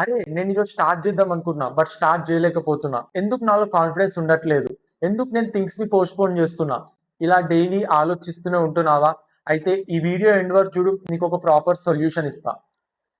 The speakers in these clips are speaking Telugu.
అరే నేను ఈరోజు స్టార్ట్ చేద్దాం అనుకున్నా బట్ స్టార్ట్ చేయలేకపోతున్నా, ఎందుకు నాలో కాన్ఫిడెన్స్ ఉండట్లేదు, ఎందుకు నేను థింగ్స్ ని పోస్ట్పోన్ చేస్తున్నా, ఇలా డైలీ ఆలోచిస్తూనే ఉంటున్నావా? అయితే ఈ వీడియో ఎండ్ వరకు చూడు, నీకు ఒక ప్రాపర్ సొల్యూషన్ ఇస్తా.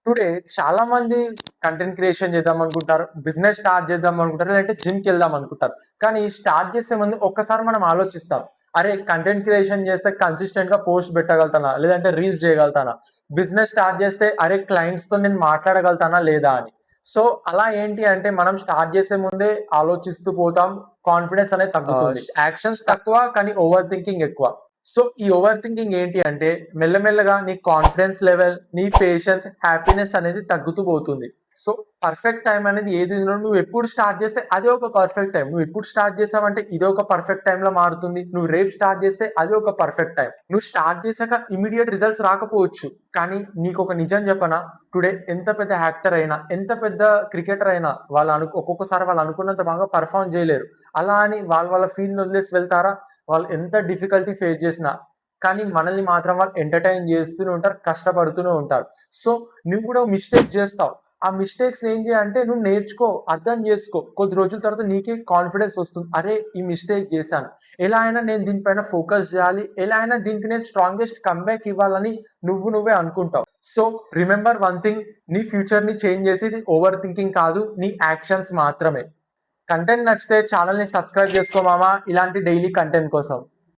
టుడే చాలా మంది కంటెంట్ క్రియేషన్ చేద్దాం అనుకుంటారు, బిజినెస్ స్టార్ట్ చేద్దాం అనుకుంటారు, లేదంటే జిమ్ కి వెళ్దాం అనుకుంటారు. కానీ స్టార్ట్ చేసే ముందు ఒక్కసారి మనం ఆలోచిస్తాం, అరే కంటెంట్ క్రియేషన్ చేస్తే కన్సిస్టెంట్ గా పోస్ట్ పెట్టగలుగుతానా, లేదంటే రీల్స్ చేయగలుగుతానా? బిజినెస్ స్టార్ట్ చేస్తే అరే క్లయింట్స్ తో నేను మాట్లాడగలుగుతానా లేదా అని. సో అలా ఏంటి అంటే మనం స్టార్ట్ చేసే ముందే ఆలోచిస్తూ పోతాం, కాన్ఫిడెన్స్ అనేది తగ్గుతుంది, యాక్షన్స్ తక్కువ కానీ ఓవర్ థింకింగ్ ఎక్కువ. సో ఈ ఓవర్ థింకింగ్ ఏంటి అంటే మెల్లమెల్లగా నీ కాన్ఫిడెన్స్ లెవెల్, నీ పేషెన్స్, హ్యాపీనెస్ అనేది తగ్గుతూ పోతుంది. సో పర్ఫెక్ట్ టైం అనేది ఏది, నువ్వు ఎప్పుడు స్టార్ట్ చేస్తే అదే ఒక పర్ఫెక్ట్ టైం. నువ్వు ఎప్పుడు స్టార్ట్ చేసావంటే ఇదే ఒక పర్ఫెక్ట్ టైం లో మారుతుంది. నువ్వు రేపు స్టార్ట్ చేస్తే అదే ఒక పర్ఫెక్ట్ టైం. నువ్వు స్టార్ట్ చేశాక ఇమీడియట్ రిజల్ట్స్ రాకపోవచ్చు, కానీ నీకు ఒక నిజం చెప్పనా, టుడే ఎంత పెద్ద యాక్టర్ అయినా, ఎంత పెద్ద క్రికెటర్ అయినా ఒక్కొక్కసారి వాళ్ళు అనుకున్నంత బాగా పర్ఫామ్ చేయలేరు. అలా అని వాళ్ళ ఫీల్డ్ వదిలేసి వెళ్తారా? వాళ్ళు ఎంత డిఫికల్టీ ఫేస్ చేసినా, కానీ మనల్ని మాత్రం వాళ్ళు ఎంటర్టైన్ చేస్తూనే ఉంటారు, కష్టపడుతూనే ఉంటారు. సో నువ్వు కూడా మిస్టేక్ చేస్తావు, ఆ మిస్టేక్స్ ఏం చేయాలంటే నువ్వు నేర్చుకో, అర్థం చేసుకో. కొద్ది రోజుల తర్వాత నీకే కాన్ఫిడెన్స్ వస్తుంది, అరే ఈ మిస్టేక్ చేశాను, ఎలా అయినా నేను దీనిపైన ఫోకస్ చేయాలి, ఎలా అయినా దీనికి నేను స్ట్రాంగెస్ట్ కంబ్యాక్ ఇవ్వాలని నువ్వే అనుకుంటావు. సో రిమెంబర్ వన్ థింగ్, నీ ఫ్యూచర్ ని చేంజ్ చేసేది ఓవర్ థింకింగ్ కాదు, నీ యాక్షన్స్ మాత్రమే. కంటెంట్ నచ్చితే ఛానల్ ని సబ్స్క్రైబ్ చేసుకో మామా, ఇలాంటి డైలీ కంటెంట్ కోసం.